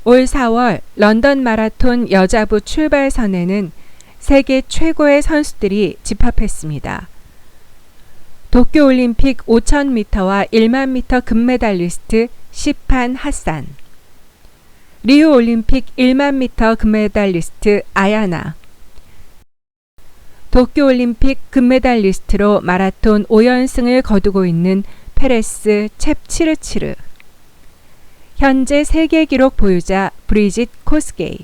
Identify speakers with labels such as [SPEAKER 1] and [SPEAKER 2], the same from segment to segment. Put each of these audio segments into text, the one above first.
[SPEAKER 1] 올 4월 런던 마라톤 여자부 출발선에는 세계 최고의 선수들이 집합했습니다. 도쿄올림픽 5000m와 10000m 금메달리스트 시판 하산, 리우올림픽 10000m 금메달리스트 아야나, 도쿄올림픽 금메달리스트로 마라톤 5연승을 거두고 있는 페레스 첵치르치르, 현재 세계 기록 보유자 브리짓 코스게이,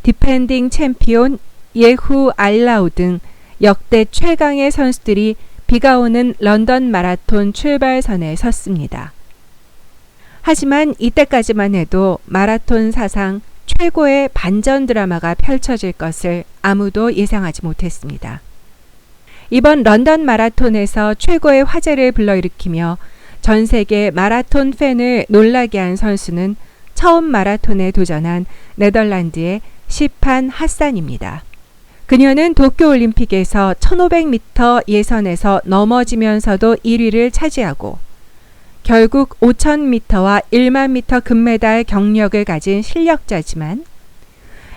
[SPEAKER 1] 디펜딩 챔피온 예후 알라우 등 역대 최강의 선수들이 비가 오는 런던 마라톤 출발선에 섰습니다. 하지만 이때까지만 해도 마라톤 사상 최고의 반전 드라마가 펼쳐질 것을 아무도 예상하지 못했습니다. 이번 런던 마라톤에서 최고의 화제를 불러일으키며 전 세계 마라톤 팬을 놀라게 한 선수는 처음 마라톤에 도전한 네덜란드의 시판 하산입니다. 그녀는 도쿄올림픽에서 1500m 예선에서 넘어지면서도 1위를 차지하고 결국 5000m와 10000m 금메달 경력을 가진 실력자지만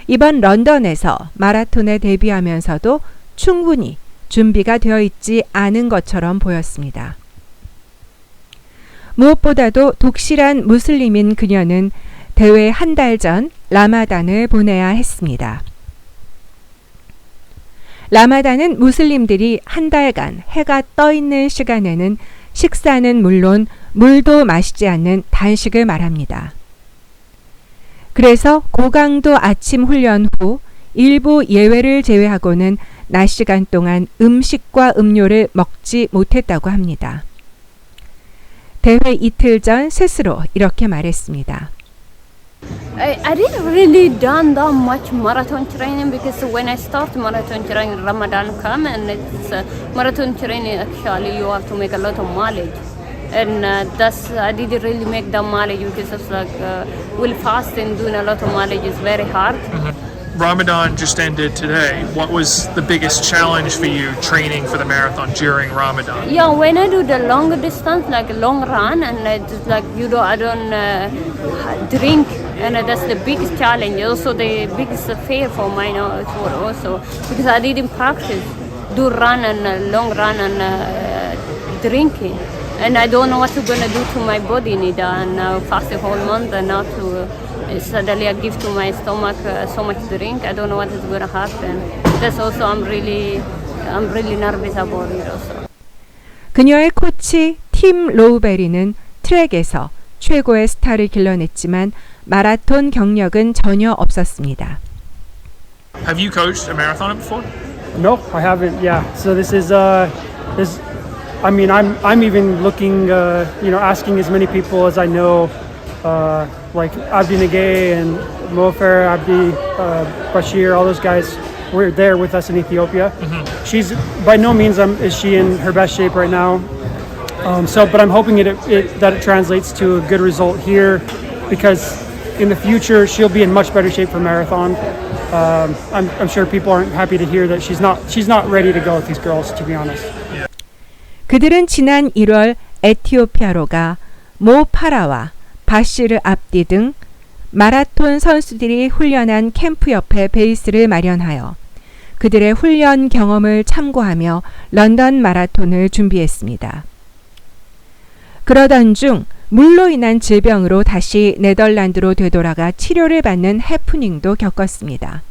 [SPEAKER 1] 이번 런던에서 마라톤에 데뷔하면서도 충분히 준비가 되어 있지 않은 것처럼 보였습니다. 무엇보다도 독실한 무슬림인 그녀는 대회 한 달 전 라마단을 보내야 했습니다. 라마단은 무슬림들이 한 달간 해가 떠 있는 시간에는 식사는 물론 물도 마시지 않는 단식을 말합니다. 그래서 고강도 아침 훈련 후 일부 예외를 제외하고는 낮 시간 동안 음식과 음료를 먹지 못했다고 합니다. 대회 이틀 전 스스로 이렇게 말했습니다.
[SPEAKER 2] I didn't really done that much marathon training because when I start marathon training, Ramadan come and it's marathon training. Actually, you have to make a lot of mileage, and that's I didn't really make that mileage because it's like will fasting doing a lot of mileage is very hard.
[SPEAKER 3] Ramadan just ended today. What was the biggest challenge for you training for the marathon during Ramadan?
[SPEAKER 2] Yeah, when I do the long distance, like long run, and just like I don't drink, and that's the biggest challenge. Also, the biggest fear for mine also because I didn't practice do run and long run and drinking, and I don't know what I'm gonna do to my body neither. And now fast the whole month and now to. Suddenly I give to my stomach so much drink. I don't know what is going to happen. That's also I'm really nervous about it also.
[SPEAKER 1] 그녀의 코치 팀 로우베리는 트랙에서 최고의 스타를 길러냈지만 마라톤 경력은 전혀 없었습니다.
[SPEAKER 3] Have you coached a marathoner before?
[SPEAKER 4] No, I haven't. Yeah. So this is this. I mean, I'm even looking, asking as many people as I know. Like Abdi Nagay and Mofer, Abdi, Bashir, all those guys were there with us in Ethiopia. Mm-hmm. She's by no means is she in her best shape right now. But I'm hoping that it translates to a good result here, because in the future she'll be in much better shape for marathon. I'm sure people aren't happy to hear that she's not ready to go with these girls, to be honest.
[SPEAKER 1] 그들은 지난 1월 에티오피아로가 모 파라와 바시르 압디 등 마라톤 선수들이 훈련한 캠프 옆에 베이스를 마련하여 그들의 훈련 경험을 참고하며 런던 마라톤을 준비했습니다. 그러던 중 물로 인한 질병으로 다시 네덜란드로 되돌아가 치료를 받는 해프닝도 겪었습니다.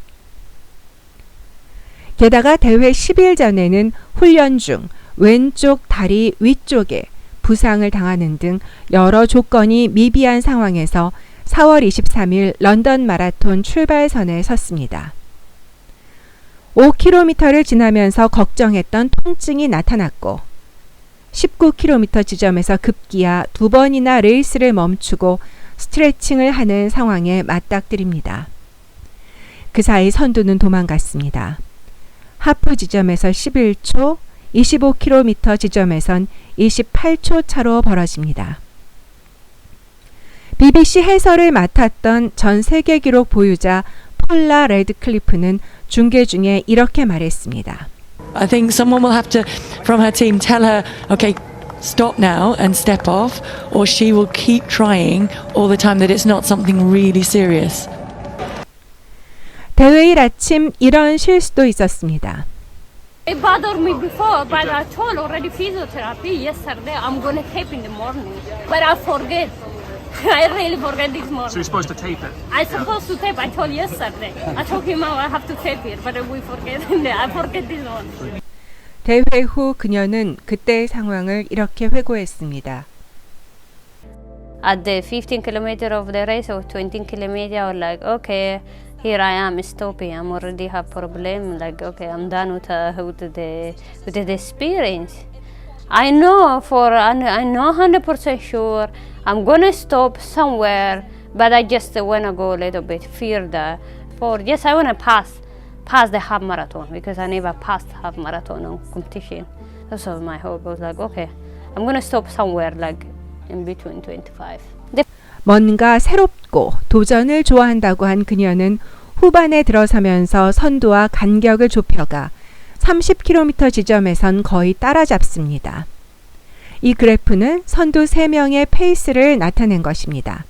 [SPEAKER 1] 게다가 대회 10일 전에는 훈련 중 왼쪽 다리 위쪽에 부상을 당하는 등 여러 조건이 미비한 상황에서 4월 23일 런던 마라톤 출발선에 섰습니다. 5km를 지나면서 걱정했던 통증이 나타났고 19km 지점에서 급기야 2번이나 레이스를 멈추고 스트레칭을 하는 상황에 맞닥뜨립니다. 그 사이 선두는 도망갔습니다. 하프 지점에서 11초, 25km 지점에선 28초 차로 벌어집니다. BBC 해설을 맡았던 전 세계 기록 보유자 폴라 레드클리프는 중계 중에 이렇게 말했습니다.
[SPEAKER 5] I think someone will have to, from her team, tell her, okay, stop now and step off, or she will keep trying all the time that it's not something really serious.
[SPEAKER 1] 대회일 아침 이런 실수도 있었습니다.
[SPEAKER 2] It bothered me before, but I told already physiotherapy yesterday I'm gonna tape in the morning. But I forget. I really forget this morning.
[SPEAKER 3] So you're supposed to tape it.
[SPEAKER 2] I supposed to tape. I told yesterday. I told him I have to tape it, but we forget. I forget this one.
[SPEAKER 1] 대회 후 그녀는 그때의 상황을 이렇게 회고했습니다.
[SPEAKER 2] At the 15 kilometer of the race or 20 kilometer, I was like, okay, here I am stopping. I'm already have problem. Like, okay, I'm done with the experience. I know 100% sure I'm gonna stop somewhere, but I just wanna go a little bit further. I wanna pass the half marathon because I never passed half marathon on competition. That's all my hope. I was like, okay, I'm gonna stop somewhere like in between 25.
[SPEAKER 1] 뭔가 새롭고 도전을 좋아한다고 한 그녀는 후반에 들어서면서 선두와 간격을 좁혀가 30km 지점에선 거의 따라잡습니다. 이 그래프는 선두 3명의 페이스를 나타낸 것입니다.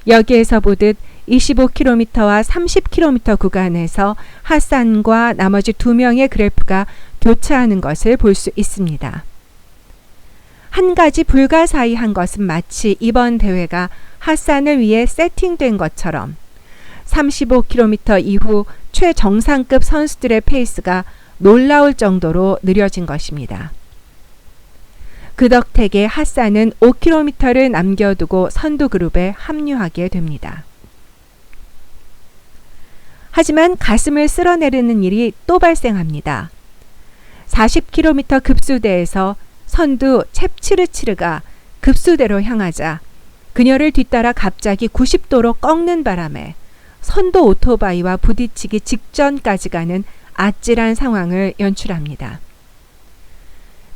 [SPEAKER 1] 여기에서 보듯 25km와 30km 구간에서 하산과 나머지 2명의 그래프가 교차하는 것을 볼 수 있습니다. 한 가지 불가사의한 것은 마치 이번 대회가 하산을 위해 세팅된 것처럼 35km 이후 최정상급 선수들의 페이스가 놀라울 정도로 느려진 것입니다. 그 덕택에 하산은 5km를 남겨두고 선두 그룹에 합류하게 됩니다. 하지만 가슴을 쓸어내리는 일이 또 발생합니다. 40km 급수대에서 선두 챕치르치르가 급수대로 향하자 그녀를 뒤따라 갑자기 90도로 꺾는 바람에 선두 오토바이와 부딪히기 직전까지 가는 아찔한 상황을 연출합니다.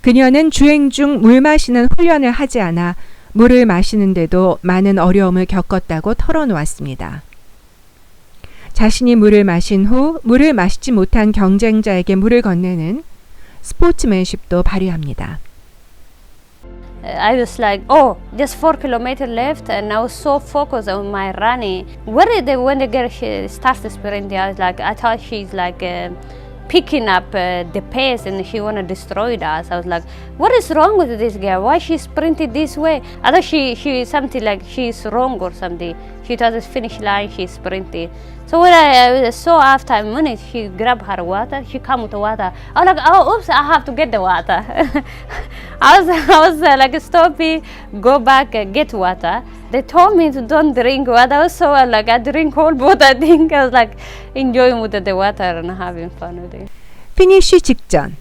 [SPEAKER 1] 그녀는 주행 중 물 마시는 훈련을 하지 않아 물을 마시는데도 많은 어려움을 겪었다고 털어놓았습니다. 자신이 물을 마신 후 물을 마시지 못한 경쟁자에게 물을 건네는 스포츠맨십도 발휘합니다.
[SPEAKER 2] I was like, oh, just 4 kilometers left, and I was so focused on my running. When the girl starts sprinting, I thought she's like picking up the pace and she wanna destroy us. I was like, what is wrong with this girl? Why she sprinted this way? I thought she something like she's wrong or something. She thought it's finish line, she sprinted. So when I saw after a minute, she grabbed her water, she come with the water. I was like, oh, oops, I have to get the water. I was like, stop it, go back, get water. They told me to don't drink water. I was so like, I drink cold water. I think I was like enjoying with the water and having fun with it.
[SPEAKER 1] 피니쉬 직전,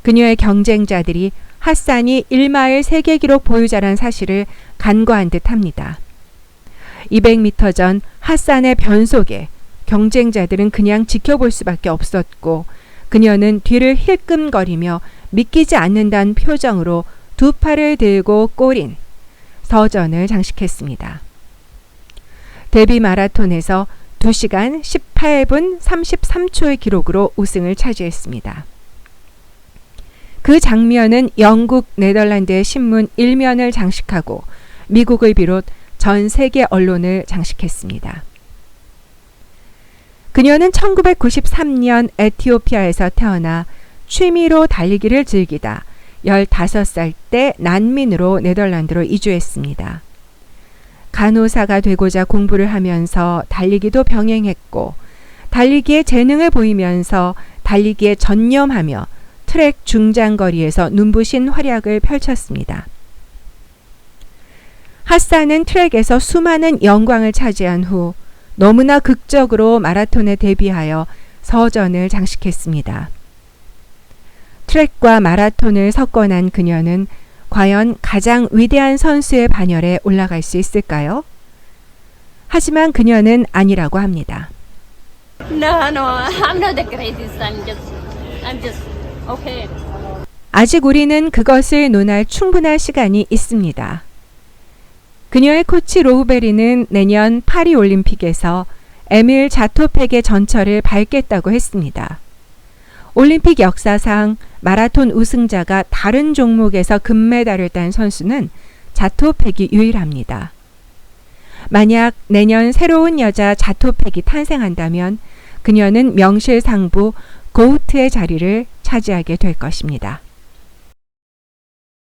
[SPEAKER 1] 그녀의 경쟁자들이 핫산이 1마일 세계 기록 보유자란 사실을 간과한 듯합니다. 200m 전 핫산의 변속에 경쟁자들은 그냥 지켜볼 수밖에 없었고 그녀는 뒤를 힐끔거리며 믿기지 않는다는 표정으로 두 팔을 들고 꼬린 서전을 장식했습니다. 데비 마라톤에서 2시간 18분 33초의 기록으로 우승을 차지했습니다. 그 장면은 영국, 네덜란드의 신문 1면을 장식하고 미국을 비롯 전 세계 언론을 장식했습니다. 그녀는 1993년 에티오피아에서 태어나 취미로 달리기를 즐기다 15살 때 난민으로 네덜란드로 이주했습니다. 간호사가 되고자 공부를 하면서 달리기도 병행했고 달리기에 재능을 보이면서 달리기에 전념하며 트랙 중장거리에서 눈부신 활약을 펼쳤습니다. 핫산은 트랙에서 수많은 영광을 차지한 후 너무나 극적으로 마라톤에 데뷔하여 서전을 장식했습니다. 트랙과 마라톤을 섞어난 그녀는 과연 가장 위대한 선수의 반열에 올라갈 수 있을까요? 하지만 그녀는 아니라고 합니다.
[SPEAKER 2] No, I'm not the greatest. I'm just okay.
[SPEAKER 1] 아직 우리는 그것을 논할 충분한 시간이 있습니다. 그녀의 코치 로우베리는 내년 파리 올림픽에서 에밀 자토팩의 전철을 밟겠다고 했습니다. 올림픽 역사상 마라톤 우승자가 다른 종목에서 금메달을 딴 선수는 자토팩이 유일합니다. 만약 내년 새로운 여자 자토팩이 탄생한다면 그녀는 명실상부 고우트의 자리를 차지하게 될 것입니다.